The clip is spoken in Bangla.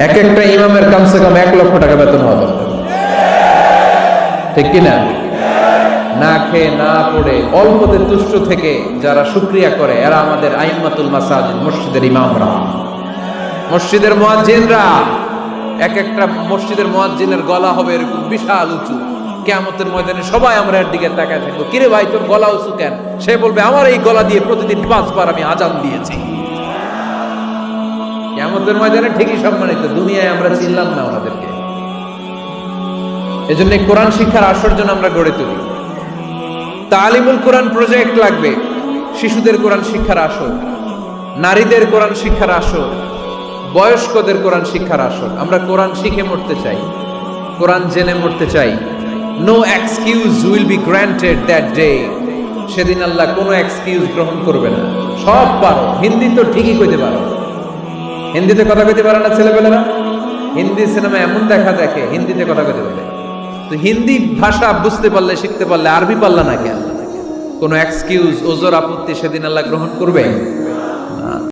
এক একটা ইমামের কমসে কম 1 লক্ষ টাকা বেতন হওয়া দরকার, ঠিক কিনা? না খেয়ে না পড়ে অল্পতে তুষ্ট থেকে যারা শুকরিয়া করে এরা আমাদের আইম্মাতুল মাসাজিদ, মসজিদের ইমামরা, মসজিদের মুয়াজ্জিনরা। এক একটা মসজিদের মুয়াজ্জিনের গলা হবে এরকম বিশাল উঁচু। কিয়ামতের ময়দানে সবাই আমরা এর দিকে তাকায় থাকবো, কিরে ভাই তোর গলা উঁচু কেন? সে বলবে আমার এই গলা দিয়ে প্রতিদিন 5 বার আমি আজান দিয়েছি। কিয়ামতের ময়দানে ঠিকই সম্মানিত, দুনিয়ায় আমরা চিনলাম না ওনাদেরকে। এজন্য কোরআন শিক্ষার আসর যেন আমরা গড়ে তুলি। তালিমুল কোরআন প্রজেক্ট লাগবে, শিশুদের কোরআন শিক্ষার আসর, নারীদের কোরআন শিক্ষার আসর, বয়স্কদের কোরআন শিক্ষার আসর। আমরা কোরআন শিখে মরতে চাই, কোরআন জেনে মরতে চাই। No excuse will be granted that day. সেদিন আল্লাহ কোনো এক্সকিউজ গ্রহণ করবে না। সব পারো, হিন্দি তো ঠিকই কইতে পারো, হিন্দিতে কথা কইতে পারে না ছেলেপেলেরা? হিন্দি সিনেমা এমন দেখা দেখে হিন্দিতে কথা কইতে পারে। তো হিন্দি ভাষা বুঝতে পারলে, শিখতে পারলে, আরবি পারলা না কেন? কোনো এক্সকিউজ, ওজর, আপত্তি সেদিন আল্লাহ গ্রহণ করবে?